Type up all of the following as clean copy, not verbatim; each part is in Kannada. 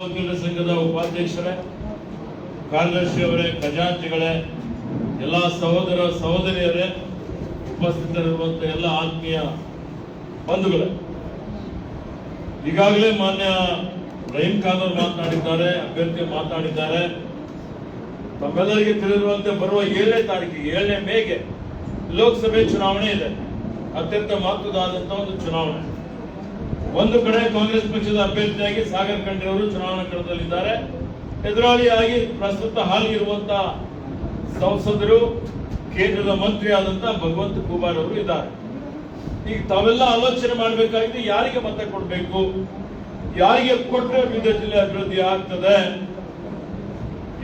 ವಕೀಲರ ಸಂಘದ ಉಪಾಧ್ಯಕ್ಷರೇ, ಕಾರ್ಯದರ್ಶಿಯವರೇ, ಖಜಾಂಚಿಗಳೇ, ಎಲ್ಲ ಸಹೋದರ ಸಹೋದರಿಯರೇ, ಉಪಸ್ಥಿತರಿರುವಂತಹ ಎಲ್ಲ ಆತ್ಮೀಯ ಬಂಧುಗಳೇ, ಈಗಾಗಲೇ ಮಾನ್ಯ ರಹೀಂ ಖಾನ್ ಅವರು ಮಾತನಾಡಿದ್ದಾರೆ, ಅಭ್ಯರ್ಥಿ ಮಾತನಾಡಿದ್ದಾರೆ. ತಮ್ಮೆಲ್ಲರಿಗೆ ತಿಳಿದಿರುವಂತೆ ಬರುವ 7ನೇ ತಾರೀಕಿಗೆ 7ನೇ ಮೇಗೆ ಲೋಕಸಭೆ ಚುನಾವಣೆ ಇದೆ. ಅತ್ಯಂತ ಮಹತ್ವದಾದಂತಹ ಒಂದು ಚುನಾವಣೆ. ಒಂದು ಕಡೆ ಕಾಂಗ್ರೆಸ್ ಪಕ್ಷದ ಅಭ್ಯರ್ಥಿಯಾಗಿ ಸಾಗರ್ ಖಂಡ್ರೆ ಅವರು ಚುನಾವಣಾ ಕಣದಲ್ಲಿದ್ದಾರೆ. ಎದುರಾಳಿಯಾಗಿ ಪ್ರಸ್ತುತ ಹಾಲಿರುವಂತಹ ಸಂಸದರು, ಕೇಂದ್ರದ ಮಂತ್ರಿ ಆದಂತಹ ಭಗವಂತ ಖೂಬಾರ್ ಅವರು ಇದ್ದಾರೆ. ಈಗ ತಾವೆಲ್ಲ ಆಲೋಚನೆ ಮಾಡಬೇಕಾಗಿದೆ, ಯಾರಿಗೆ ಮತ ಕೊಡಬೇಕು, ಯಾರಿಗೆ ಕೊಟ್ಟರೆ ಬೀದರ್ ಜಿಲ್ಲೆ ಅಭಿವೃದ್ಧಿ ಆಗ್ತದೆ.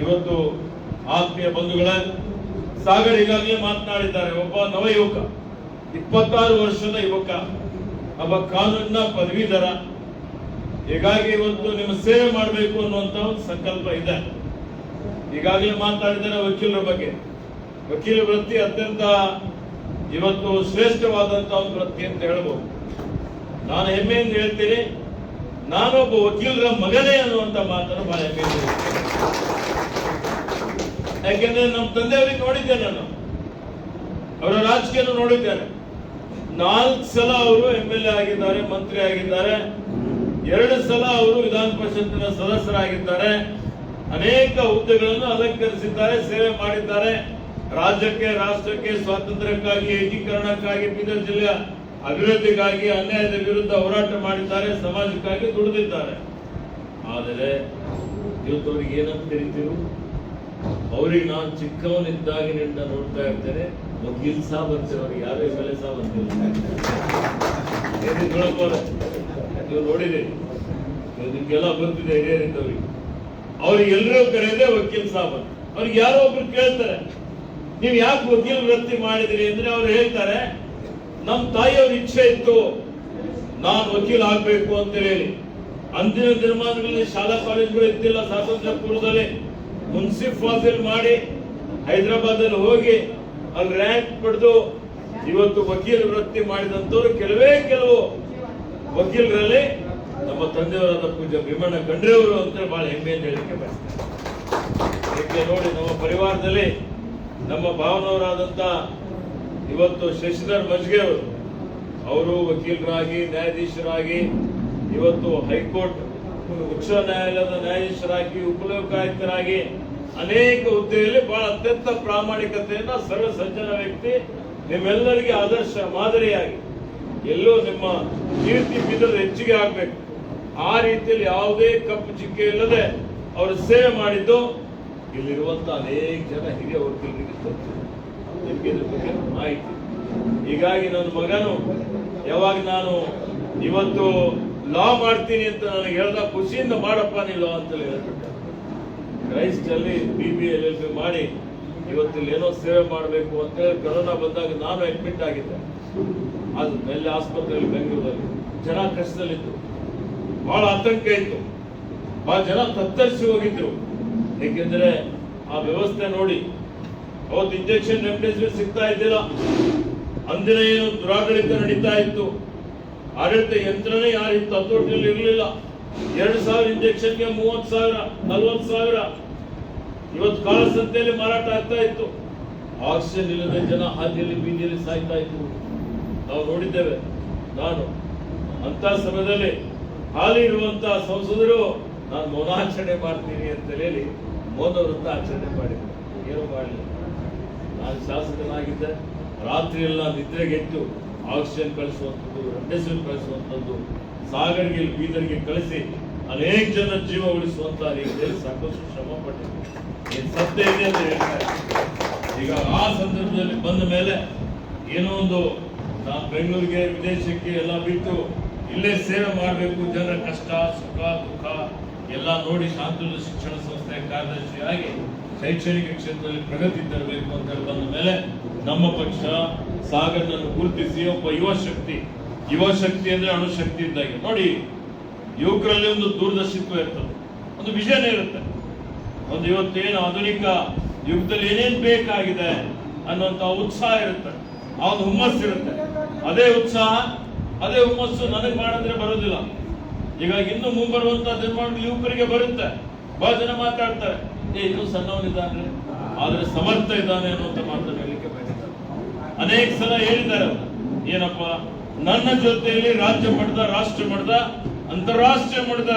ಇವತ್ತು ಆತ್ಮೀಯ ಬಂಧುಗಳೇ, ಸಾಗರ್ ಈಗಾಗಲೇ ಮಾತನಾಡಿದ್ದಾರೆ. ಒಬ್ಬ ನವಯುವಕ, 26 ವರ್ಷದ ಯುವಕ, ಒಬ್ಬ ಕಾನೂನಿನ ಪದವೀಧರ. ಹೀಗಾಗಿ ಇವತ್ತು ನಿಮ್ಮ ಸೇವೆ ಮಾಡಬೇಕು ಅನ್ನುವಂತ ಒಂದು ಸಂಕಲ್ಪ ಇದೆ. ಈಗಾಗಲೇ ಮಾತಾಡಿದರೆ ವಕೀಲರ ಬಗ್ಗೆ. ವಕೀಲ ವೃತ್ತಿ ಅತ್ಯಂತ ಇವತ್ತು ಶ್ರೇಷ್ಠವಾದಂತಹ ಒಂದು ವೃತ್ತಿ ಅಂತ ಹೇಳ್ಬೋದು. ನಾನು ಹೆಮ್ಮೆಯಿಂದ ಹೇಳ್ತೀನಿ, ನಾನೊಬ್ಬ ವಕೀಲರ ಮಗನೇ ಅನ್ನುವಂತ ಮಾತನ್ನು ಬಹಳ ಹೆಮ್ಮೆಯಿಂದ ಹೇಳ್ತೀನಿ. ಯಾಕೆಂದ್ರೆ ನಮ್ಮ ತಂದೆಯವರಿಗೆ ನೋಡಿದ್ದೇನೆ, ನಾನು ಅವರ ರಾಜಕೀಯ ನೋಡಿದ್ದೇನೆ. 4 ಸಲ ಅವರು MLA ಆಗಿದ್ದಾರೆ, ಮಂತ್ರಿ ಆಗಿದ್ದಾರೆ. 2 ಸಲ ಅವರು ವಿಧಾನ ಪರಿಷತ್ತಿನ ಸದಸ್ಯರಾಗಿದ್ದಾರೆ. ಅನೇಕ ಹುದ್ದೆಗಳನ್ನು ಅಲಂಕರಿಸಿದ್ದಾರೆ, ಸೇವೆ ಮಾಡಿದ್ದಾರೆ. ರಾಜ್ಯಕ್ಕೆ, ರಾಷ್ಟ್ರಕ್ಕೆ, ಸ್ವಾತಂತ್ರ್ಯಕ್ಕಾಗಿ, ಏಕೀಕರಣಕ್ಕಾಗಿ, ಬೀದರ್ ಜಿಲ್ಲೆಯ ಅಭಿವೃದ್ಧಿಗಾಗಿ, ಅನ್ಯಾಯದ ವಿರುದ್ಧ ಹೋರಾಟ ಮಾಡಿದ್ದಾರೆ, ಸಮಾಜಕ್ಕಾಗಿ ದುಡಿದಿದ್ದಾರೆ. ಆದರೆ ಇವತ್ತು ಅವ್ರಿಗೆ ಏನಂತ ಕರಿತೀರು? ಅವ್ರಿಗೆ ನಾನು ಚಿಕ್ಕವನಿದ್ದಾಗಿನಿಂದ ನೋಡ್ತಾ ಇರ್ತೇನೆ, ವಕೀಲ್ ಸಾಬ್ ಅಂತಾರೆ. ಅವ್ರಿಗೆ ಯಾರು MLA ಸಾಬ್ ಅಂತಿಲ್ಲ. ನೀವು ನೋಡಿದ್ದೀರಿ, ನಿಮ್ಗೆಲ್ಲ ಬಂದಿದೆ ಹಿರಿಯರಿದ್ದವ್ರಿಗೆ. ಅವ್ರಿಗೆ ಎಲ್ಲರೂ ಕರೆಯದೆ ವಕೀಲ್ ಸಾಬ್ ಅಂತ. ಅವ್ರಿಗೆ ಯಾರೋ ಒಬ್ರು ಕೇಳ್ತಾರೆ, ನೀವು ಯಾಕೆ ವಕೀಲ ವೃತ್ತಿ ಮಾಡಿದಿರಿ ಅಂದ್ರೆ ಅವ್ರು ಹೇಳ್ತಾರೆ, ನಮ್ಮ ತಾಯಿಯವ್ರ ಇಚ್ಛೆ ಇತ್ತು ನಾನು ವಕೀಲ ಆಗ್ಬೇಕು ಅಂತ ಹೇಳಿ. ಅಂದಿನ ದಿನಮಾನಗಳಲ್ಲಿ ಶಾಲಾ ಕಾಲೇಜುಗಳು ಇದ್ದಿಲ್ಲ. ಸ್ವಾತಂತ್ರ್ಯ ಪೂರ್ವದಲ್ಲಿ ಮುನ್ಸಿಫ್ ಫಾಸಿಲ್ ಮಾಡಿ ಹೈದರಾಬಾದ್ ಅಲ್ಲಿ ಹೋಗಿ ಅಲ್ಲಿ ರ್ಯಾಂಕ್ ಪಡೆದು ಇವತ್ತು ವಕೀಲ ವೃತ್ತಿ ಮಾಡಿದಂತವ್ರು ಕೆಲವು ವಕೀಲರಲ್ಲಿ ನಮ್ಮ ತಂದೆಯವರಾದ ಪೂಜ್ಯ ಭೀಮಣ್ಣ ಖಂಡ್ರೆ ಅವರು ಅಂತ ಬಹಳ ಹೆಮ್ಮೆಯನ್ನು ಹೇಳಿಕೆ ಬಯಸ್ತಾರೆ. ನೋಡಿ, ನಮ್ಮ ಪರಿವಾರದಲ್ಲಿ ನಮ್ಮ ಭಾವನವರಾದಂತ ಇವತ್ತು ಶಶಿಧರ್ ಮಜ್ಗೆ ಅವರು ವಕೀಲರಾಗಿ, ನ್ಯಾಯಾಧೀಶರಾಗಿ, ಇವತ್ತು ಹೈಕೋರ್ಟ್ ಉಚ್ಚ ನ್ಯಾಯಾಲಯದ ನ್ಯಾಯಾಧೀಶರಾಗಿ, ಉಪಲೋಕಾಯುಕ್ತರಾಗಿ ಅನೇಕ ಹುದ್ದೆಯಲ್ಲಿ ಬಹಳ ಅತ್ಯಂತ ಪ್ರಾಮಾಣಿಕತೆಯನ್ನ, ಸರ್ವ ಸಜ್ಜನ ವ್ಯಕ್ತಿ, ನಿಮ್ಮೆಲ್ಲರಿಗೆ ಆದರ್ಶ ಮಾದರಿಯಾಗಿ ಎಲ್ಲೋ ನಿಮ್ಮ ಕೀರ್ತಿ ಬೀದರ್ ಹೆಚ್ಚಿಗೆ ಆಗ್ಬೇಕು. ಆ ರೀತಿಯಲ್ಲಿ ಯಾವುದೇ ಕಪ್ಪು ಚಿಕ್ಕೆ ಇಲ್ಲದೆ ಅವರು ಸೇವೆ ಮಾಡಿದ್ದು ಇಲ್ಲಿರುವಂತ ಅನೇಕ ಜನ ಹಿರಿಯ ವಕೀಲರಿಗೆ ನಿಮ್ಗೆ ಇದ್ರ ಬಗ್ಗೆ ಮಾಹಿತಿ. ಹೀಗಾಗಿ ನನ್ನ ಮಗನು ಯಾವಾಗ ನಾನು ಇವತ್ತು ಲಾ ಮಾಡ್ತೀನಿ ಅಂತ ನನಗೆ ಹೇಳ್ದ, ಖುಷಿಯಿಂದ ಮಾಡಪ್ಪ ನೀ ಲಾ ಅಂತ ಹೇಳ್ಬಿಟ್ಟೆ. ಕ್ರೈಸ್ಟ್ ಅಲ್ಲಿ BBA LLB ಮಾಡಿ ಇವತ್ತಿಲ್ಲಿ ಏನೋ ಸೇವೆ ಮಾಡಬೇಕು ಅಂತ ಹೇಳಿ ಕೊರೋನಾ ಬಂದಾಗ ನಾನು ಅಡ್ಮಿಟ್ ಆಗಿದ್ದೆ. ಅದು ಮೇಲೆ ಆಸ್ಪತ್ರೆಯಲ್ಲಿ ಬೆಂಗಳೂರಲ್ಲಿ ಜನ ಕಷ್ಟದಲ್ಲಿತ್ತು, ಬಹಳ ಆತಂಕ ಇತ್ತು, ಬಹಳ ಜನ ತತ್ತರಿಸಿ ಹೋಗಿದ್ರು. ಏಕೆಂದ್ರೆ ಆ ವ್ಯವಸ್ಥೆ ನೋಡಿ, ಅವತ್ತು ಇಂಜೆಕ್ಷನ್ ರೆಮ್ಡೆಸಿವಿರ್ ಸಿಗ್ತಾ ಇದ್ದಿಲ್ಲ. ಅಂದಿನ ಏನು ದುರಾಡಳಿತ ನಡೀತಾ ಇತ್ತು, ಆಡಳಿತ ಯಂತ್ರನೇ ಯಾರಿತ್ತು ಹತೋಟಿಯಲ್ಲಿ ಇರಲಿಲ್ಲ. 2,000 ಇಂಜೆಕ್ಷನ್ಗೆ 30,000, 40,000 ಇವತ್ತು ಕಾಳಸಂತೆಯಲ್ಲಿ ಮಾರಾಟ ಆಗ್ತಾ ಇತ್ತು. ಆಕ್ಸಿಜನ್ ಇಲ್ಲದೆ ಜನ ಹಾದಿಯಲ್ಲಿ ಬೀದಿಯಲ್ಲಿ ಸಾಯ್ತಾ ಇದ್ರು, ನಾವು ನೋಡಿದ್ದೇವೆ. ನಾನು ಅಂತ ಸಮಯದಲ್ಲಿ ಹಾಲಿ ಇರುವಂತಹ ಸಂಸದರು ನಾನು ಮೌನಾಚರಣೆ ಮಾಡ್ತೀನಿ ಅಂತ ಹೇಳಿ ಮೌನ ವೃತ್ತ ಆಚರಣೆ ಮಾಡಿದ್ದೆ. ಏನು ಮಾಡಲಿಲ್ಲ. ನಾನು ಶಾಸಕನಾಗಿದ್ದೆ. ರಾತ್ರಿ ಎಲ್ಲ ನಿದ್ರೆಗೆಟ್ಟು ಆಕ್ಸಿಜನ್ ಕಳಿಸುವಂಥದ್ದು, ರೆಮ್ಡೆಸಿವಿರ್ ಕಳಿಸುವಂಥದ್ದು, ಸಾಗರ್ಗೆ, ಬೀದರ್ಗೆ ಕಳಿಸಿ ಅನೇಕ ಜನ ಜೀವ ಉಳಿಸುವಂತಹ ರೀತಿಯಲ್ಲಿ ಸಾಕಷ್ಟು ಶ್ರಮ ಪಟ್ಟಿದ್ದೆ. ಏನು ಸತ್ಯ ಇದೆ ಅಂತ ಹೇಳ್ತಾರೆ. ಈಗ ಆ ಸಂದರ್ಭದಲ್ಲಿ ಬಂದ ಮೇಲೆ ಏನೋ ಒಂದು ನಾನು ಬೆಂಗಳೂರಿಗೆ, ವಿದೇಶಕ್ಕೆ ಎಲ್ಲ ಬಿಟ್ಟು ಇಲ್ಲೇ ಸೇವೆ ಮಾಡಬೇಕು, ಜನರ ಕಷ್ಟ, ಸುಖ, ದುಃಖ ಎಲ್ಲ ನೋಡಿ ಶಾಂತಲ ಶಿಕ್ಷಣ ಸಂಸ್ಥೆಯ ಕಾರ್ಯದರ್ಶಿಯಾಗಿ ಶೈಕ್ಷಣಿಕ ಕ್ಷೇತ್ರದಲ್ಲಿ ಪ್ರಗತಿ ತರಬೇಕು ಅಂತ ಹೇಳಿ ಬಂದ ಮೇಲೆ ನಮ್ಮ ಪಕ್ಷ ಸಾಗರನನ್ನು ಗುರುತಿಸಿ ಒಬ್ಬ ಯುವ ಶಕ್ತಿ ಅಂದ್ರೆ ಅಣುಶಕ್ತಿ ಇದ್ದಾಗೆ. ನೋಡಿ, ಯುವಕರಲ್ಲಿ ಒಂದು ದೂರದರ್ಶಿತ್ವ ಇರ್ತದೆ, ಒಂದು ವಿಷನ್ ಇರುತ್ತೆ, ಒಂದು ಇವತ್ತೇನು ಆಧುನಿಕ ಯುಗದಲ್ಲಿ ಏನೇನು ಬೇಕಾಗಿದೆ ಅನ್ನುವಂತ ಉತ್ಸಾಹ ಇರುತ್ತೆ, ಆ ಒಂದು ಹುಮ್ಮಸ್ಸು ಇರುತ್ತೆ. ಅದೇ ಉತ್ಸಾಹ, ಅದೇ ಹುಮ್ಮಸ್ಸು ನನಗೆ ಮಾಡಿದ್ರೆ ಬರೋದಿಲ್ಲ. ಈಗ ಇನ್ನು ಮುಂಬರುವಂತ ದಿನಮಾನಗಳು ಯುವಕರಿಗೆ ಬರುತ್ತೆ. ಬಹಳ ಜನ ಮಾತಾಡ್ತಾರೆ, ಇನ್ನೂ ಸಣ್ಣವನಿದ್ದಾನೆ ಆದ್ರೆ ಸಮರ್ಥ ಇದ್ದಾನೆ ಅನ್ನುವಂತ ಮಾತನ್ನು ಹೇಳಲಿಕ್ಕೆ ಬಯಸಿದ್ದಾರೆ. ಅನೇಕ ಸಲ ಹೇಳಿದ್ದಾರೆ ಅವರು, ಏನಪ್ಪ ನನ್ನ ಜೊತೆಯಲ್ಲಿ ರಾಜ್ಯ ಮಟ್ಟದ, ರಾಷ್ಟ್ರ ಮಟ್ಟದ, ಅಂತಾರಾಷ್ಟ್ರೀಯ ಮಟ್ಟದ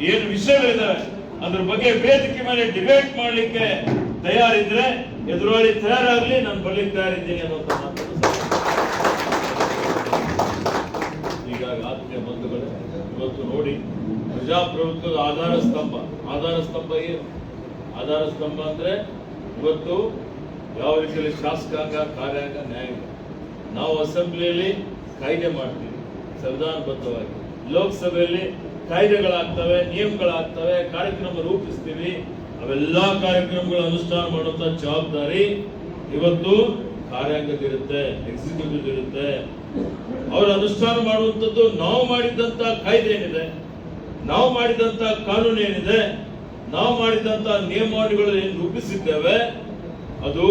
ಏನು ವಿಷಯಗಳಿದ್ದಾವೆ ಅದ್ರ ಬಗ್ಗೆ ವೇದಿಕೆ ಮೇಲೆ ಡಿಬೇಟ್ ಮಾಡ್ಲಿಕ್ಕೆ ತಯಾರಿದ್ರೆ ಎದುರಾಳಿ ತಯಾರಾಗ್ಲಿ, ನಾನು ಬರ್ಲಿಕ್ಕೆ ತಯಾರಿದ್ದೀನಿ ಅನ್ನುವಂತ ಮಾತನ್ನು. ಹೀಗಾಗಿ ಆತ್ಮೀಯ ಬಂಧುಗಳೇ, ಇವತ್ತು ನೋಡಿ ಪ್ರಜಾಪ್ರಭುತ್ವದ ಆಧಾರ ಸ್ತಂಭ ಏನು? ಆಧಾರ ಸ್ತಂಭ ಅಂದ್ರೆ ಇವತ್ತು ಯಾವ ರೀತಿಯಲ್ಲಿ ಶಾಸಕಾಂಗ, ಕಾರ್ಯಾಂಗ, ನ್ಯಾಯಾಂಗ. ನಾವು ಅಸೆಂಬ್ಲಿಯಲ್ಲಿ ಕಾಯ್ದೆ ಮಾಡ್ತೀವಿ ಸಂವಿಧಾನಬದ್ಧವಾಗಿ, ಲೋಕಸಭೆಯಲ್ಲಿ ಕಾಯ್ದೆಗಳಾಗ್ತವೆ, ನಿಯಮಗಳಾಗ್ತವೆ, ಕಾರ್ಯಕ್ರಮ ರೂಪಿಸ್ತೀವಿ. ಅವೆಲ್ಲಾ ಕಾರ್ಯಕ್ರಮಗಳ ಅನುಷ್ಠಾನ ಮಾಡುವಂತ ಜವಾಬ್ದಾರಿ ಇವತ್ತು ಕಾರ್ಯಾಂಗದಿರುತ್ತೆ, ಎಕ್ಸಿಕ್ಯೂಟಿವ್ ಇರುತ್ತೆ. ಅವರ ಅನುಷ್ಠಾನ ಮಾಡುವಂಥದ್ದು ನಾವು ಮಾಡಿದಂತ ಕಾಯ್ದೆ ಏನಿದೆ, ನಾವು ಮಾಡಿದಂತ ಕಾನೂನು ಏನಿದೆ, ನಾವು ಮಾಡಿದಂತ ನಿಯಮಾವಳಿಗಳು ಏನು ರೂಪಿಸಿದ್ದೇವೆ ಅದು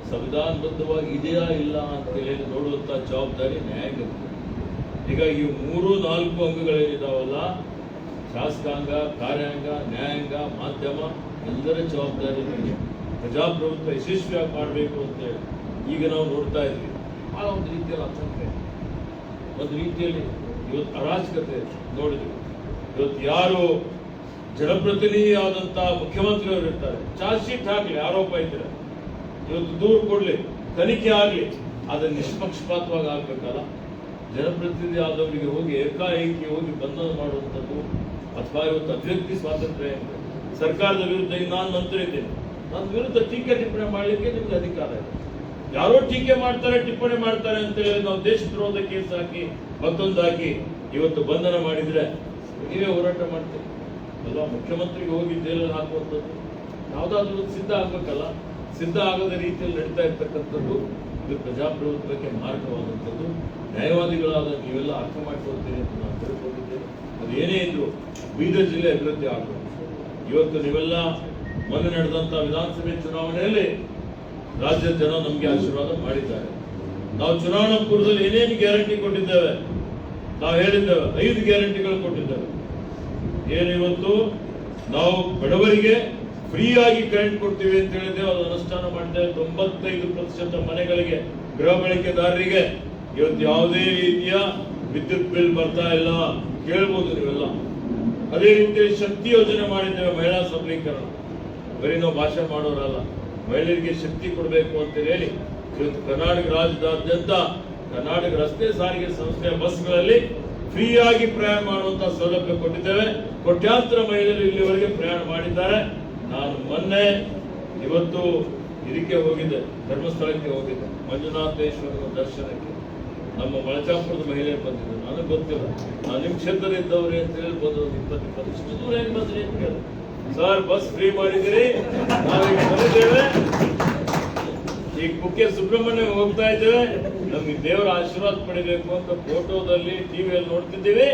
ಸಂವಿಧಾನಬದ್ಧವಾಗಿ ಇದೆಯಾ ಇಲ್ಲ ಅಂತ ಹೇಳಿ ನೋಡುವಂತ ಜವಾಬ್ದಾರಿ ನ್ಯಾಯಾಂಗ. ಈಗ ಈ 3-4 ಅಂಗಗಳೇನಿದಾವಲ್ಲ, ಶಾಸಕಾಂಗ, ಕಾರ್ಯಾಂಗ, ನ್ಯಾಯಾಂಗ, ಮಾಧ್ಯಮ, ಎಲ್ಲರ ಜವಾಬ್ದಾರಿ ಪ್ರಜಾಪ್ರಭುತ್ವ ಯಶಸ್ವಿಯಾಗಿ ಮಾಡಬೇಕು ಅಂತ ಹೇಳಿ ಈಗ ನಾವು ನೋಡ್ತಾ ಇದ್ವಿ. ಬಹಳ ಒಂದು ರೀತಿಯಲ್ಲಿ ಅಸಂಖ್ಯ, ಒಂದು ರೀತಿಯಲ್ಲಿ ಇವತ್ತು ಅರಾಜಕತೆ ನೋಡಿದ್ವಿ. ಇವತ್ತು ಯಾರು ಜನಪ್ರತಿನಿಧಿ ಆದಂತ ಮುಖ್ಯಮಂತ್ರಿಯವರು ಇರ್ತಾರೆ, ಚಾರ್ಜ್ ಶೀಟ್ ಹಾಕ್ಲಿ, ಆರೋಪ ಇದ್ರೆ ಇವತ್ತು ದೂರು ಕೊಡ್ಲಿ, ತನಿಖೆ ಆಗ್ಲಿ, ಅದನ್ನ ನಿಷ್ಪಕ್ಷಪಾತವಾಗಿ ಆಗ್ಬೇಕಲ್ಲ. ಜನಪ್ರತಿನಿಧಿ ಆದವರಿಗೆ ಹೋಗಿ ಏಕಾಏಕಿ ಹೋಗಿ ಬಂಧನ ಮಾಡುವಂಥದ್ದು, ಅಥವಾ ಇವತ್ತು ಅಭಿವ್ಯಕ್ತಿ ಸ್ವಾತಂತ್ರ್ಯ ಇದೆ. ಸರ್ಕಾರದ ವಿರುದ್ಧ ಈಗ ನಾನು ಮಂತ್ರಿ ಇದ್ದೇನೆ, ನನ್ನ ವಿರುದ್ಧ ಟೀಕೆ ಟಿಪ್ಪಣಿ ಮಾಡ್ಲಿಕ್ಕೆ ನಿಮ್ಗೆ ಅಧಿಕಾರ ಇದೆ. ಯಾರೋ ಟೀಕೆ ಮಾಡ್ತಾರೆ, ಟಿಪ್ಪಣಿ ಮಾಡ್ತಾರೆ ಅಂತ ಹೇಳಿ ನಾವು ದೇಶದ್ರೋಹದ ಕೇಸ್ ಹಾಕಿ, ಮತ್ತೊಂದು ಹಾಕಿ ಇವತ್ತು ಬಂಧನ ಮಾಡಿದ್ರೆ ನೀವೇ ಹೋರಾಟ ಮಾಡ್ತೀರಿ ಅಲ್ವಾ? ಮುಖ್ಯಮಂತ್ರಿಗೆ ಹೋಗಿ ಜೈಲಲ್ಲಿ ಹಾಕುವಂಥದ್ದು ಯಾವ್ದಾದ್ರು ಸಿದ್ಧ ಆಗ್ಬೇಕಲ್ಲ. ಸಿದ್ಧ ಆಗದ ರೀತಿಯಲ್ಲಿ ನಡೀತಾ ಇರ್ತಕ್ಕಂಥದ್ದು ಇದು ಪ್ರಜಾಪ್ರಭುತ್ವಕ್ಕೆ ಮಾರ್ಗವಾದಂಥದ್ದು. ನ್ಯಾಯವಾದಿಗಳಾದ ನೀವೆಲ್ಲ ಅರ್ಥ ಮಾಡಿಕೊಳ್ತೀರಿ ಅಂತ ನಾನು ತಿಳ್ಕೊಂಡಿದ್ದೇನೆ. ಅದು ಏನೇ ಇದ್ರು ಬೀದರ್ ಜಿಲ್ಲೆ ಅಭಿವೃದ್ಧಿ ಆಗಬೇಕು. ಇವತ್ತು ನೀವೆಲ್ಲ ಮೊನ್ನೆ ನಡೆದಂತ ವಿಧಾನಸಭೆ ಚುನಾವಣೆಯಲ್ಲಿ ರಾಜ್ಯದ ಜನ ನಮ್ಗೆ ಆಶೀರ್ವಾದ ಮಾಡಿದ್ದಾರೆ. ನಾವು ಚುನಾವಣಾ ಪೂರ್ವದಲ್ಲಿ ಏನೇನು ಗ್ಯಾರಂಟಿ ಕೊಟ್ಟಿದ್ದೇವೆ, ನಾವು ಹೇಳಿದ್ದೇವೆ, 5 ಗ್ಯಾರಂಟಿಗಳು ಕೊಟ್ಟಿದ್ದೇವೆ. ಏನು ಇವತ್ತು ನಾವು ಬಡವರಿಗೆ ಫ್ರೀ ಆಗಿ ಕರೆಂಟ್ ಕೊಡ್ತೀವಿ ಅಂತ ಹೇಳಿದ್ದೇವೆ, ಅದು ಅನುಷ್ಠಾನ ಮಾಡಿದ್ದೇವೆ. 95% ಮನೆಗಳಿಗೆ, ಗೃಹ ಬಳಕೆದಾರರಿಗೆ ಇವತ್ತು ಯಾವುದೇ ರೀತಿಯ ವಿದ್ಯುತ್ ಬಿಲ್ ಬರ್ತಾ ಇಲ್ಲ, ಕೇಳ್ಬೋದು ನೀವೆಲ್ಲ. ಅದೇ ರೀತಿಯಲ್ಲಿ ಶಕ್ತಿ ಯೋಜನೆ ಮಾಡಿದ್ದೇವೆ, ಮಹಿಳಾ ಸಬಲೀಕರಣ. ಬರೀ ನಾವು ಭಾಷೆ ಮಾಡೋರಲ್ಲ, ಮಹಿಳೆಯರಿಗೆ ಶಕ್ತಿ ಕೊಡಬೇಕು ಅಂತ ಹೇಳಿ ಇವತ್ತು ಕರ್ನಾಟಕ ರಾಜ್ಯದಾದ್ಯಂತ ಕರ್ನಾಟಕ ರಸ್ತೆ ಸಾರಿಗೆ ಸಂಸ್ಥೆಯ ಬಸ್ಗಳಲ್ಲಿ ಫ್ರೀ ಆಗಿ ಪ್ರಯಾಣ ಮಾಡುವಂತಹ ಸೌಲಭ್ಯ ಕೊಟ್ಟಿದ್ದೇವೆ. ಕೋಟ್ಯಾಂತರ ಮಹಿಳೆಯರು ಇಲ್ಲಿವರೆಗೆ ಪ್ರಯಾಣ ಮಾಡಿದ್ದಾರೆ. ನಾನು ಮೊನ್ನೆ ಇವತ್ತು ಇದಕ್ಕೆ ಹೋಗಿದ್ದೆ, ಧರ್ಮಸ್ಥಳಕ್ಕೆ ಹೋಗಿದ್ದೆ, ಮಂಜುನಾಥೇಶ್ವರನ ದರ್ಶನಕ್ಕೆ. ನಮ್ಮ ಮಳಚಾಪುರದ ಮಹಿಳೆಯರು ಬಂದಿದ್ದರು, ನನಗೆ ಗೊತ್ತಿಲ್ಲ, ನಾನು ನಿಮ್ಮ ಕ್ಷೇತ್ರದಲ್ಲಿದ್ದವ್ರೆ ಅಂತ ಹೇಳಿ ಬಂದ್ರು. 20 ಇಷ್ಟು ದೂರ ಹೆಂಗ್ ಬಂದ್ರಿ ಅಂತ ಕೇಳಿದೆ. ಸರ್ ಬಸ್ ಫ್ರೀ ಮಾಡಿದಿರಿ, ನಾವೀಗ ಬಂದಿದ್ದೇವೆ, ಈಗ ಕುಕ್ಕೆ ಸುಬ್ರಹ್ಮಣ್ಯ ಹೋಗ್ತಾ ಇದ್ದೇವೆ, ನಮ್ಗೆ ದೇವರ ಆಶೀರ್ವಾದ ಪಡಿಬೇಕು ಅಂತ ಫೋಟೋದಲ್ಲಿ ಟಿವಿಯಲ್ಲಿ ನೋಡ್ತಿದ್ದೀವಿ,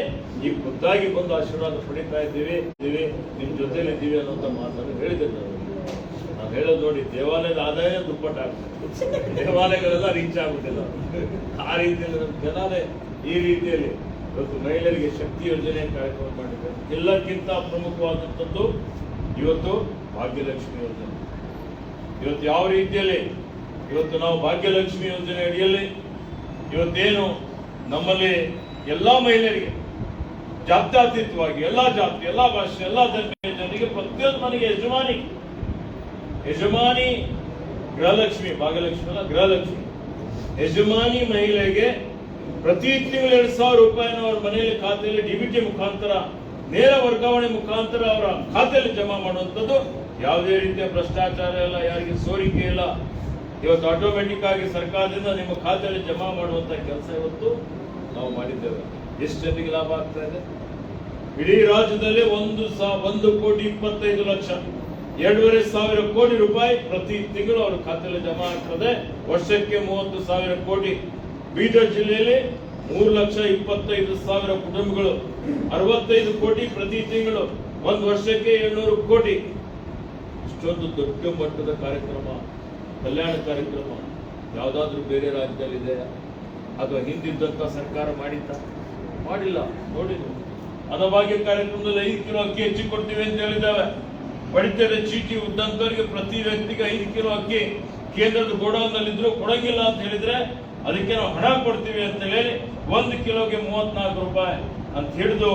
ಈಗ ಖುದ್ದಾಗಿ ಬಂದು ಆಶೀರ್ವಾದ ಪಡಿತಾ ಇದ್ದೀವಿ, ನಿಮ್ ಜೊತೆಲಿ ಇದ್ದೀವಿ ಅನ್ನೋಂಥ ಮಾತನ್ನು ಹೇಳಿದ್ದೇವೆ. ನಾವು ಹೇಳೋದು ನೋಡಿ, ದೇವಾಲಯದ ಆದಾಯ ದುಪ್ಪಟ್ಟಾಗ್ತದೆ, ದೇವಾಲಯಗಳೆಲ್ಲ ರೀಚ್ ಆಗ್ಬಿಟ್ಟಿಲ್ಲ. ಆ ರೀತಿಯಲ್ಲಿ ನಮ್ಮ ಜನರೇ ಈ ರೀತಿಯಲ್ಲಿ ಇವತ್ತು ಮಹಿಳೆಯರಿಗೆ ಶಕ್ತಿ ಯೋಜನೆ ಕಾರ್ಯಕ್ರಮ ಮಾಡಿದ್ದಾರೆ. ಎಲ್ಲಕ್ಕಿಂತ ಪ್ರಮುಖವಾದಂಥದ್ದು ಇವತ್ತು ಭಾಗ್ಯಲಕ್ಷ್ಮಿ ಯೋಜನೆ. ಇವತ್ತು ಯಾವ ರೀತಿಯಲ್ಲಿ ಇವತ್ತು ನಾವು ಭಾಗ್ಯಲಕ್ಷ್ಮಿ ಯೋಜನೆ ಅಡಿಯಲ್ಲಿ ಇವತ್ತೇನು ನಮ್ಮಲ್ಲಿ ಎಲ್ಲಾ ಮಹಿಳೆಯರಿಗೆ ಜಾತ್ಯತೀತವಾಗಿ ಎಲ್ಲಾ ಜಾತಿ, ಎಲ್ಲಾ ಭಾಷೆ, ಎಲ್ಲಾ ಧರ್ಮೀಯ ಜನರಿಗೆ ಪ್ರತಿಯೊಂದು ಮನೆಗೆ ಯಜಮಾನಿ ಗೃಹಲಕ್ಷ್ಮಿ, ಭಾಗ್ಯಲಕ್ಷ್ಮಿ ಅಲ್ಲ ಗೃಹಲಕ್ಷ್ಮಿ, ಯಜಮಾನಿ ಮಹಿಳೆಗೆ ಪ್ರತಿ ತಿಂಗಳು 2,000 ರೂಪಾಯಿನ ಅವ್ರ ಮನೆಯಲ್ಲಿ ಖಾತೆಯಲ್ಲಿ ಡಿಬಿಟಿ ಮುಖಾಂತರ, ನೇರ ವರ್ಗಾವಣೆ ಮುಖಾಂತರ ಅವರ ಖಾತೆಯಲ್ಲಿ ಜಮಾ ಮಾಡುವಂಥದ್ದು. ಯಾವುದೇ ರೀತಿಯ ಭ್ರಷ್ಟಾಚಾರ ಇಲ್ಲ, ಯಾರಿಗೆ ಸೋರಿಕೆ ಇಲ್ಲ. ಇವತ್ತು ಆಟೋಮೆಟಿಕ್ ಆಗಿ ಸರ್ಕಾರದಿಂದ ನಿಮ್ಮ ಖಾತೆಯಲ್ಲಿ ಜಮಾ ಮಾಡುವಂತ ಕೆಲಸ ಇವತ್ತು ನಾವು ಮಾಡಿದ್ದೇವೆ. ಎಷ್ಟು ಜನರಿಗೆ ಲಾಭ ಆಗ್ತಾ ಇದೆ? ಇಡೀ ರಾಜ್ಯದಲ್ಲಿ 1,25,00,000, 2,500 ಕೋಟಿ ರೂಪಾಯಿ ಪ್ರತಿ ತಿಂಗಳು ಅವರ ಖಾತೆಯಲ್ಲಿ ಜಮಾ ಆಗ್ತದೆ. ವರ್ಷಕ್ಕೆ 30,000 ಕೋಟಿ. ಬೀದರ್ ಜಿಲ್ಲೆಯಲ್ಲಿ 3,25,000 ಕುಟುಂಬಗಳು, 65 ಕೋಟಿ ಪ್ರತಿ ತಿಂಗಳು, ಒಂದು ವರ್ಷಕ್ಕೆ 700 ಕೋಟಿ. ಇಷ್ಟೊಂದು ದೊಡ್ಡ ಮಟ್ಟದ ಕಾರ್ಯಕ್ರಮ, ಕಲ್ಯಾಣ ಕಾರ್ಯಕ್ರಮ ಯಾವ್ದಾದ್ರು ಬೇರೆ ರಾಜ್ಯದಲ್ಲಿದೆ ಅಥವಾ ಹಿಂದಿದ್ದಂತ ಸರ್ಕಾರ ಮಾಡಿಲ್ಲ? ನೋಡಿ, ಅನ್ನಭಾಗ್ಯ ಕಾರ್ಯಕ್ರಮದಲ್ಲಿ 5 ಕಿಲೋ ಅಕ್ಕಿ ಹೆಚ್ಚಿ ಕೊಡ್ತೀವಿ ಅಂತ ಹೇಳಿದ್ದೇವೆ. ಪಡಿತರ ಚೀಟಿ ಉದ್ದಂತವರಿಗೆ ಪ್ರತಿ ವ್ಯಕ್ತಿಗೆ 5 ಕಿಲೋ ಅಕ್ಕಿ ಕೇಂದ್ರದ ಗೋಡೌನ್ ನಲ್ಲಿ ಇದ್ರು ಕೊಡಂಗಿಲ್ಲ ಅಂತ ಹೇಳಿದ್ರೆ ಅದಕ್ಕೆ ನಾವು ಹಣ ಕೊಡ್ತೀವಿ ಅಂತ ಹೇಳಿ 1 ಕಿಲೋಗೆ 34 ರೂಪಾಯಿ ಅಂತ ಹಿಡಿದು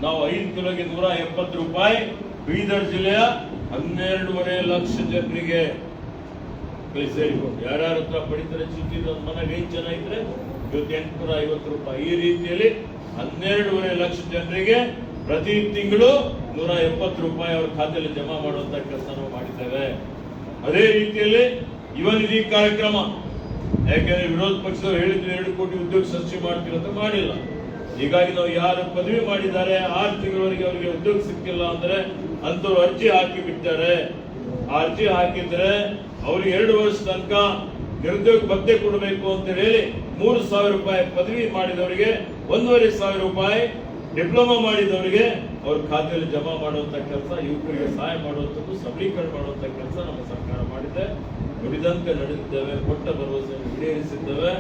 ನಾವು 5 ಕಿಲೋಗೆ 170 ರೂಪಾಯಿ ಬೀದರ್ ಜಿಲ್ಲೆಯ 12.5 ಲಕ್ಷ ಜನರಿಗೆ ಕಳಿಸಿಕೊಟ್ಟು. ಯಾರ್ಯಾರ ಹತ್ರ ಪಡಿತರ ಚೀಟಿ ಮನೆಗೆ 5 ಜನ ಇದ್ರೆ ಇವತ್ತು 850 ರೂಪಾಯಿ. ಈ ರೀತಿಯಲ್ಲಿ 12.5 ಲಕ್ಷ ಜನರಿಗೆ ಪ್ರತಿ ತಿಂಗಳು 170 ರೂಪಾಯಿ ಅವರ ಖಾತೆಯಲ್ಲಿ ಜಮಾ ಮಾಡುವಂತ ಕೆಲಸ ನಾವು ಮಾಡಿದ್ದೇವೆ. ಅದೇ ರೀತಿಯಲ್ಲಿ ಯುವ ನಿಧಿ ಕಾರ್ಯಕ್ರಮ, ಯಾಕೆಂದ್ರೆ ವಿರೋಧ ಪಕ್ಷದವರು ಹೇಳಿದ್ರು 2 ಕೋಟಿ ಉದ್ಯೋಗ ಸೃಷ್ಟಿ ಮಾಡ್ತೀವಿ ಅಂತ ಮಾಡಿಲ್ಲ. ಹೀಗಾಗಿ ನಾವು ಯಾರು ಪದವಿ ಮಾಡಿದ್ದಾರೆ 6 ತಿಂಗಳವರೆಗೆ ಅವರಿಗೆ ಉದ್ಯೋಗ ಸಿಕ್ಕಿಲ್ಲ ಅಂದ್ರೆ ಅಂತವ್ರು ಅರ್ಜಿ ಹಾಕಿ ಬಿಡ್ತಾರೆ. ಆ ಅರ್ಜಿ ಹಾಕಿದ್ರೆ ಅವ್ರಿಗೆ 2 ವರ್ಷ ತನಕ ನಿರುದ್ಯೋಗ ಭತ್ಯೆ ಕೊಡಬೇಕು ಅಂತ ಹೇಳಿ 3,000 ರೂಪಾಯಿ ಪದವಿ ಮಾಡಿದವರಿಗೆ 1,500 ರೂಪಾಯಿ, ಡಿಪ್ಲೊಮಾ ಮಾಡಿದವರಿಗೆ ಅವ್ರ ಖಾತೆಯಲ್ಲಿ ಜಮಾ ಮಾಡುವಂತ ಕೆಲಸ, ಯುವಕರಿಗೆ ಸಹಾಯ ಮಾಡುವಂಥದ್ದು, ಸಬಲೀಕರಣ ಮಾಡುವಂತ ಕೆಲಸ ನಮ್ಮ ಸರ್ಕಾರ ಮಾಡಿದೆ. ನುಡಿದಂತೆ ನಡೆದಿದ್ದೇವೆ, ಕೊಟ್ಟ ಭರವಸೆಯನ್ನು ಈಡೇರಿಸಿದ್ದೇವೆ.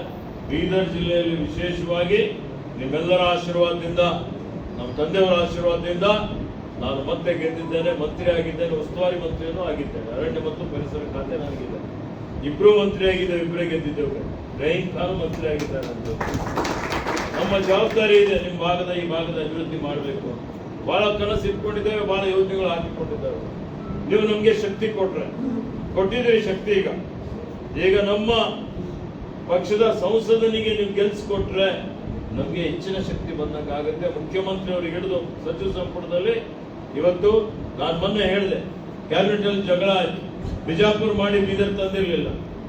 ಬೀದರ್ ಜಿಲ್ಲೆಯಲ್ಲಿ ವಿಶೇಷವಾಗಿ ನಿಮ್ಮೆಲ್ಲರ ಆಶೀರ್ವಾದದಿಂದ, ನಮ್ಮ ತಂದೆಯವರ ಆಶೀರ್ವಾದದಿಂದ ನಾನು ಮತ್ತೆ ಗೆದ್ದಿದ್ದೇನೆ, ಮಂತ್ರಿ ಆಗಿದ್ದೇನೆ, ಉಸ್ತುವಾರಿ ಮಂತ್ರಿಯೂ ಆಗಿದ್ದೇನೆ. ಅರಣ್ಯ ಮತ್ತು ಪರಿಸರ ಖಾತೆ ನನಗಿದೆ. 2 ಮಂತ್ರಿ ಆಗಿದ್ದೇವೆ, 2 ಗೆದ್ದಿದ್ದೇವೆ. ರಹೀಂ ಖಾನ್ ಮಂತ್ರಿ ಆಗಿದ್ದಾರೆ. ನಮ್ಮ ಜವಾಬ್ದಾರಿ ಇದೆ, ನಿಮ್ಮ ಭಾಗದ ಈ ಭಾಗದ ಅಭಿವೃದ್ಧಿ ಮಾಡಬೇಕು. ಬಹಳ ಕನಸು ಇಟ್ಕೊಂಡಿದ್ದೇವೆ, ಬಹಳ ಯೋಜನೆಗಳು ಹಾಕಿಕೊಂಡಿದ್ದೇವೆ. ನೀವು ನಮ್ಗೆ ಶಕ್ತಿ ಕೊಟ್ಟಿದ್ದೀರಿ ಶಕ್ತಿ. ಈಗ ನಮ್ಮ ಪಕ್ಷದ ಸಂಸದನಿಗೆ ನೀವು ಗೆಲ್ಸ್ಕೊಟ್ರೆ ನಮ್ಗೆ ಹೆಚ್ಚಿನ ಶಕ್ತಿ ಬಂದಂಗೆ ಆಗುತ್ತೆ. ಮುಖ್ಯಮಂತ್ರಿ ಅವರಿಗೆ ಹಿಡಿದು ಸಚಿವ ಸಂಪುಟದಲ್ಲಿ ಇವತ್ತು ನಾನು ಮೊನ್ನೆ ಹೇಳಿದೆ, ಕ್ಯಾಬಿನೆಟ್ ಅಲ್ಲಿ ಜಗಳ ಆಯ್ತು. ಬಿಜಾಪುರ ಮಾಡಿ ಬೀದರ್ ತಂದಿರಲಿಲ್ಲ.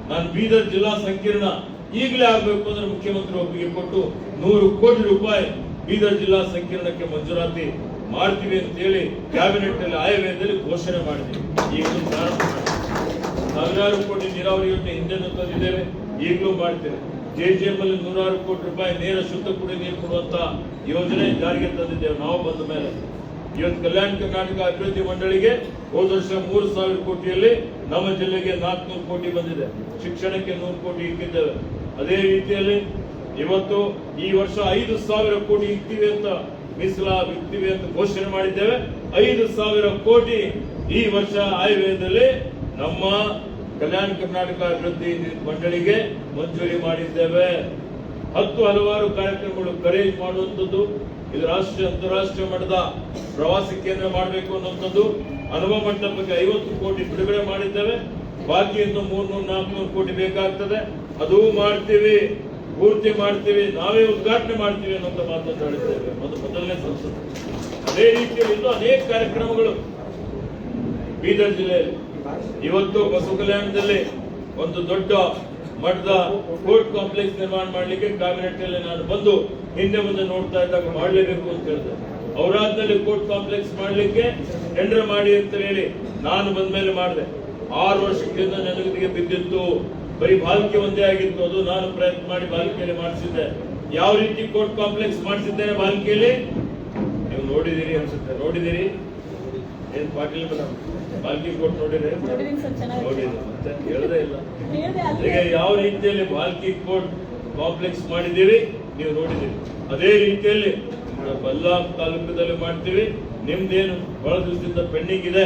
ನಾನು ಬೀದರ್ ಜಿಲ್ಲಾ ಸಂಕೀರ್ಣ ಈಗಲೇ ಆಗ್ಬೇಕು ಅಂದ್ರೆ ಮುಖ್ಯಮಂತ್ರಿ ಒಪ್ಪಿಗೆ ಕೊಟ್ಟು 100 ಕೋಟಿ ರೂಪಾಯಿ ಬೀದರ್ ಜಿಲ್ಲಾ ಸಂಕೀರ್ಣಕ್ಕೆ ಮಂಜೂರಾತಿ ಮಾಡ್ತೀವಿ ಅಂತ ಹೇಳಿ ಕ್ಯಾಬಿನೆಟ್ ಅಲ್ಲಿ ಆಯವ್ಯಯದಲ್ಲಿ ಘೋಷಣೆ ಮಾಡಿದ್ದೀವಿ. ಈಗ ಪ್ರಾರಂಭ ಮಾಡಿ 1,000 ಕೋಟಿ ನೀರಾವರಿ ಯೋಜನೆ ಹಿಂದೆ ತಂದಿದ್ದೇವೆ, ಈಗಲೂ ಮಾಡ್ತೇವೆ. JJM ಅಲ್ಲಿ 106 ಕೋಟಿ ರೂಪಾಯಿ ನೇರ ಶುದ್ಧ ಕುಡಿಯುವ ನೀರು ಕೊಡುವಂತ ಯೋಜನೆ ಜಾರಿಗೆ ತಂದಿದ್ದೇವೆ ನಾವು ಬಂದ ಮೇಲೆ. ಇವತ್ತು ಕಲ್ಯಾಣ ಕರ್ನಾಟಕ ಅಭಿವೃದ್ಧಿ ಮಂಡಳಿಗೆ ಹೋದ ವರ್ಷ 3,000 ಕೋಟಿಯಲ್ಲಿ ನಮ್ಮ ಜಿಲ್ಲೆಗೆ 400 ಕೋಟಿ ಬಂದಿದೆ. ಶಿಕ್ಷಣಕ್ಕೆ 100 ಕೋಟಿ ಇಕ್ಕಿದ್ದೇವೆ. ಅದೇ ರೀತಿಯಲ್ಲಿ ಇವತ್ತು ಈ ವರ್ಷ 5,000 ಕೋಟಿ ಇಕ್ತೀವಿ ಅಂತ ಇಕ್ತೀವಿ ಅಂತ ಘೋಷಣೆ ಮಾಡಿದ್ದೇವೆ. 5,000 ಕೋಟಿ ಈ ವರ್ಷ ಆಯವ್ಯಯದಲ್ಲಿ ನಮ್ಮ ಕಲ್ಯಾಣ ಕರ್ನಾಟಕ ಅಭಿವೃದ್ಧಿ ಮಂಡಳಿಗೆ ಮಂಜೂರಿ ಮಾಡಿದ್ದೇವೆ. 10 ಹಲವಾರು ಕಾರ್ಯಕ್ರಮಗಳು ಕರೇಜ್ ಮಾಡುವಂಥದ್ದು, ಇದು ರಾಷ್ಟ್ರೀಯ ಅಂತಾರಾಷ್ಟ್ರೀಯ ಮಟ್ಟದ ಪ್ರವಾಸಿ ಕೇಂದ್ರ ಮಾಡಬೇಕು ಅನ್ನುವಂಥದ್ದು. ಅನುಭವ ಮಂಟಪಕ್ಕೆ 50 ಕೋಟಿ ಬಿಡುಗಡೆ ಮಾಡಿದ್ದೇವೆ. ಬಾಕಿ ಇನ್ನು 300-400 ಕೋಟಿ ಬೇಕಾಗ್ತದೆ. ಅದೂ ಮಾಡ್ತೀವಿ, ಪೂರ್ತಿ ಮಾಡ್ತೀವಿ, ನಾವೇ ಉದ್ಘಾಟನೆ ಮಾಡ್ತೀವಿ ಅನ್ನೋಂಥ ಮಾತನ್ನು ಹೇಳಿದ್ದೇವೆ ಮೊದಲನೇ ಸಂಸತ್ತು. ಅದೇ ರೀತಿಯಲ್ಲಿ ಇನ್ನೂ ಅನೇಕ ಕಾರ್ಯಕ್ರಮಗಳು ಬೀದರ್ ಜಿಲ್ಲೆಯಲ್ಲಿ. ಇವತ್ತು ಬಸವ ಕಲ್ಯಾಣದಲ್ಲಿ ಒಂದು ದೊಡ್ಡ ಮಟ್ಟದ ಕೋರ್ಟ್ ಕಾಂಪ್ಲೆಕ್ಸ್ ನಿರ್ಮಾಣ ಮಾಡಲಿಕ್ಕೆ ಕ್ಯಾಬಿನೆಟ್ ಅಲ್ಲಿ ನಾನು ಬಂದು ಹಿಂದೆ ಮುಂದೆ ನೋಡ್ತಾ ಇದ್ದಾಗ ಮಾಡಲೇಬೇಕು ಅಂತ ಹೇಳಿದೆ. ಔರಾದ್ನಲ್ಲಿ ಕೋರ್ಟ್ ಕಾಂಪ್ಲೆಕ್ಸ್ ಮಾಡಲಿಕ್ಕೆ ಟೆಂಡರ್ ಮಾಡಿ ಅಂತ ಹೇಳಿ ನಾನು ಬಂದ ಮೇಲೆ ಮಾಡಿದೆ. 6 ವರ್ಷದಿಂದ ನನಗೆ ಬಿದ್ದಿತ್ತು, ಬರೀ ಬಾಲ್ಕೆ ಒಂದೇ ಆಗಿತ್ತು. ಅದು ನಾನು ಪ್ರಯತ್ನ ಮಾಡಿ ಬಾಲ್ಕೆಯಲ್ಲಿ ಮಾಡಿಸಿದ್ದೆ. ಯಾವ ರೀತಿ ಕೋರ್ಟ್ ಕಾಂಪ್ಲೆಕ್ಸ್ ಮಾಡಿಸಿದ್ದೇನೆ ಬಾಲ್ಕೆಯಲ್ಲಿ ನೀವು ನೋಡಿದಿರಿ ಅನ್ಸುತ್ತೆ. ನೋಡಿದಿರಿ ಏನ್ ಪಾಟೀಲ್ ಮೇಡಮ್ ಬಾಲ್ಕಿ ಕೋರ್ಟ್ ನೋಡಿದ್ರೆ ನೋಡಿದ್ರಿ ಮತ್ತೆ ಹೇಳದೇ ಇಲ್ಲ. ಈಗ ಯಾವ ರೀತಿಯಲ್ಲಿ ಬಾಲ್ಕಿ ಕೋರ್ಟ್ ಕಾಂಪ್ಲೆಕ್ಸ್ ಮಾಡಿದ್ದೀವಿ ನೀವು ನೋಡಿದ್ದೀರಿ. ಅದೇ ರೀತಿಯಲ್ಲಿ ಬಲ್ಲಾಳ್ ತಾಲೂಕದಲ್ಲಿ ಮಾಡ್ತೀವಿ. ನಿಮ್ದೇನು ಬಹಳ ದಿವಸದಿಂದ ಪೆಂಡಿಂಗ್ ಇದೆ,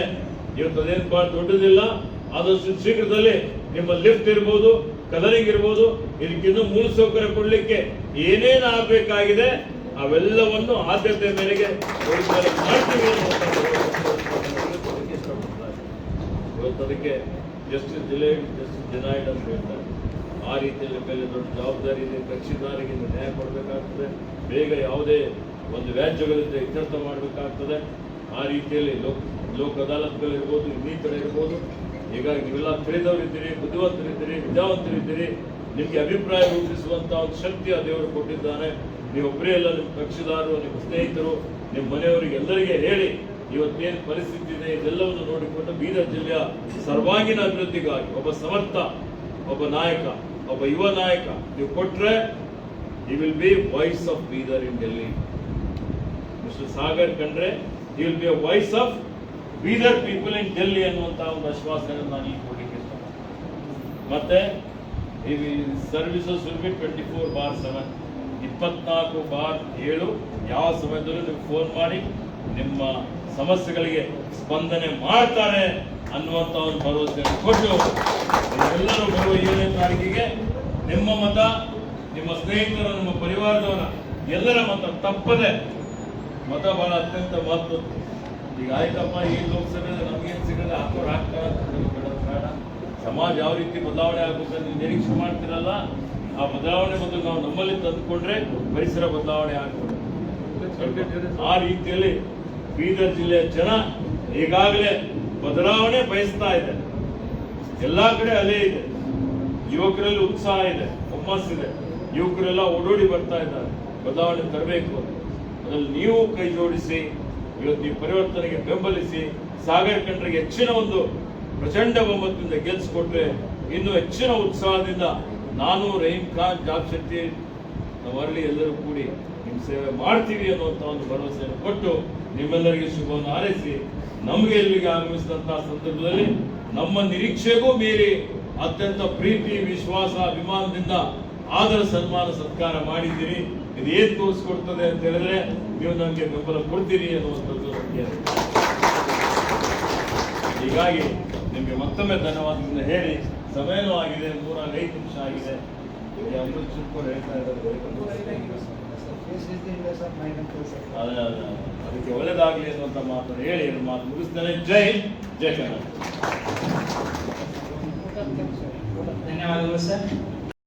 ಇವತ್ತು ಅದೇನು ಬಹಳ ದೊಡ್ಡದಿಲ್ಲ. ಆದಷ್ಟು ಶೀಘ್ರದಲ್ಲಿ ನಿಮ್ಮ ಲಿಫ್ಟ್ ಇರ್ಬೋದು, ಕಲರಿಂಗ್ ಇರ್ಬೋದು, ಇದಕ್ಕಿನ್ನೂ ಮೂಲಸೌಕರ್ಯ ಕೊಡ್ಲಿಕ್ಕೆ ಏನೇನು ಆಗಬೇಕಾಗಿದೆ ಅವೆಲ್ಲವನ್ನು ಆದ್ಯತೆ ಮೇರೆಗೆ ಮಾಡ್ತೀವಿ. ಇವತ್ತು ಅದಕ್ಕೆ ಜಸ್ಟಿಸ್ ಡಿನೈಡ್ ಅಂತ ಹೇಳ್ತಾರೆ. ಆ ರೀತಿಯಲ್ಲಿ ಮೇಲೆ ದೊಡ್ಡ ಜವಾಬ್ದಾರಿ ಇದೆ. ಕಕ್ಷಿದಾರರಿಗೆ ನ್ಯಾಯ ಕೊಡಬೇಕಾಗ್ತದೆ. ಬೇಗ ಯಾವುದೇ ಒಂದು ವ್ಯಾಜ್ಯಗಳಿಂದ ಇತ್ಯರ್ಥ ಮಾಡಬೇಕಾಗ್ತದೆ. ಆ ರೀತಿಯಲ್ಲಿ ಲೋಕ ಅದಾಲತ್ಗಳಿರ್ಬೋದು, ಇನ್ನಿತರ ಇರ್ಬೋದು. ಹೀಗಾಗಿ ನೀವೆಲ್ಲ ತಿಳಿದವರಿದ್ದೀರಿ, ಬುದ್ಧಿವಂತರಿದ್ದೀರಿ, ವಿದ್ಯಾವಂತರಿದ್ದೀರಿ. ನಿಮ್ಗೆ ಅಭಿಪ್ರಾಯ ರೂಪಿಸುವಂತ ಒಂದು ಶಕ್ತಿ ಆ ದೇವರು ಕೊಟ್ಟಿದ್ದಾನೆ. ನೀವೊಬ್ಬರೇ ಅಲ್ಲ, ನಿಮ್ಮ ಕಕ್ಷಿದಾರರು, ನಿಮ್ಮ ಸ್ನೇಹಿತರು, ನಿಮ್ಮ ಮನೆಯವರಿಗೆ ಎಲ್ಲರಿಗೆ ಹೇಳಿ ಇವತ್ತೇನು ಪರಿಸ್ಥಿತಿ ಇದೆ ಇದೆಲ್ಲವನ್ನು ನೋಡಿಕೊಂಡು ಬೀದರ್ ಜಿಲ್ಲೆಯ ಸರ್ವಾಂಗೀಣ ಅಭಿವೃದ್ಧಿಗಾಗಿ ಒಬ್ಬ ಸಮರ್ಥ, ಒಬ್ಬ ನಾಯಕ, ಒಬ್ಬ ಯುವ ನಾಯಕ ನೀವು ಕೊಟ್ರೆ he will be voice of Bidar in Delhi. Mr. Sagar ಕಂಡ್ರೆ he will be a voice of Bidar people in Delhi ಅನ್ನುವಂತ ಒಂದು ಆಶ್ವಾಸನೆ ನಾನು ಈ ಕೊಡಲಿಕ್ಕೆ ಇಷ್ಟಪಡ್ತೀನಿ. ಮತ್ತೆ ಸರ್ವಿಸಸ್ will be 24/7. 24/7 ಯಾವ ಸಮಯದಲ್ಲೂ ನೀವು ಫೋನ್ ಮಾಡಿ ನಿಮ್ಮ ಸಮಸ್ಯೆಗಳಿಗೆ ಸ್ಪಂದನೆ ಮಾಡ್ತಾರೆ ಅನ್ನುವಂತ ಒಂದು ಭರವಸೆಯನ್ನು ಕೊಟ್ಟು ಎಲ್ಲರೂ ಬರುವ 7ನೇ ತಾರೀಕಿಗೆ ನಿಮ್ಮ ಮತ, ನಿಮ್ಮ ಸ್ನೇಹಿತರ, ನಿಮ್ಮ ಪರಿವಾರದವರ ಎಲ್ಲರ ಮತ ತಪ್ಪದೆ, ಮತ ಬಹಳ ಅತ್ಯಂತ ಮಹತ್ವ. ಈಗ ಆಯ್ತಪ್ಪ, ಈ ಲೋಕಸಭೆಯಲ್ಲಿ ನಮಗೇನು ಸಿಗದೆ ಹಾಕೋರು ಹಾಕ್ತಾರೆ ಬೇಡ. ಸಮಾಜ ಯಾವ ರೀತಿ ಬದಲಾವಣೆ ಆಗಬೇಕಂತ ನೀವು ನಿರೀಕ್ಷೆ ಮಾಡ್ತಿರಲ್ಲ, ಆ ಬದಲಾವಣೆ ಬಂದು ನಾವು ನಮ್ಮಲ್ಲಿ ತಂದುಕೊಂಡ್ರೆ ಪರಿಸರ ಬದಲಾವಣೆ ಆಗ್ತದೆ. ಆ ರೀತಿಯಲ್ಲಿ ಬೀದರ್ ಜಿಲ್ಲೆಯ ಜನ ಈಗಾಗಲೇ ಬದಲಾವಣೆ ಬಯಸ್ತಾ ಇದೆ. ಎಲ್ಲಾ ಕಡೆ ಅಲೆ ಇದೆ, ಯುವಕರಲ್ಲಿ ಉತ್ಸಾಹ ಇದೆ, ಹುಮ್ಮಸ್ಸಿದೆ, ಯುವಕರೆಲ್ಲ ಓಡೋಡಿ ಬರ್ತಾ ಇದ್ದಾರೆ. ಬದಲಾವಣೆ ತರಬೇಕು, ಅದ್ರಲ್ಲಿ ನೀವು ಕೈ ಜೋಡಿಸಿ ಇವತ್ತು ಈ ಪರಿವರ್ತನೆಗೆ ಬೆಂಬಲಿಸಿ ಸಾಗರ್ ಖಂಡ್ರಿಗೆ ಹೆಚ್ಚಿನ ಒಂದು ಪ್ರಚಂಡ ಬಹುಮತದಿಂದ ಗೆಲ್ಲಿಸಿಕೊಟ್ರೆ ಇನ್ನು ಹೆಚ್ಚಿನ ಉತ್ಸಾಹದಿಂದ ನಾನು, ರಹೀಂ ಖಾನ್, ಜಾಬ್ ಶೆಟ್ಟಿ, ನಾವರಳಿ ಎಲ್ಲರೂ ಕೂಡಿ ನಿಮ್ಮ ಸೇವೆ ಮಾಡ್ತೀವಿ ಅನ್ನುವಂಥ ಒಂದು ಭರವಸೆಯನ್ನು ಕೊಟ್ಟು ನಿಮ್ಮೆಲ್ಲರಿಗೆ ಶುಭವನ್ನು ಹಾರೈಸಿ, ನಮಗೆ ಇಲ್ಲಿಗೆ ಆಗಮಿಸಿದಂತಹ ಸಂದರ್ಭದಲ್ಲಿ ನಮ್ಮ ನಿರೀಕ್ಷೆಗೂ ಮೀರಿ ಅತ್ಯಂತ ಪ್ರೀತಿ, ವಿಶ್ವಾಸ, ಅಭಿಮಾನದಿಂದ ಆದರ ಸನ್ಮಾನ ಸತ್ಕಾರ ಮಾಡಿದ್ದೀರಿ. ಇದು ಏನ್ ತೋರಿಸ್ಕೊಡ್ತದೆ ಅಂತ ಹೇಳಿದ್ರೆ ನೀವು ನಮಗೆ ಬೆಂಬಲ ಕೊಡ್ತೀರಿ ಅನ್ನುವಂಥದ್ದು. ಹೀಗಾಗಿ ನಿಮಗೆ ಮತ್ತೊಮ್ಮೆ ಧನ್ಯವಾದದಿಂದ ಹೇಳಿ, ಸಮಯನೂ ಆಗಿದೆ, 5 ನಿಮಿಷ ಆಗಿದೆ. ಅದಕ್ಕೆ ಒಳ್ಳೇದಾಗ್ಲಿ ಅನ್ನುವಂತ ಮಾತನ್ನು ಹೇಳಿ ಮಾತು ಮುಗಿಸ್ತೇನೆ. ಜೈ ಕನ್ನಡ. ಧನ್ಯವಾದಗಳು ಸರ್.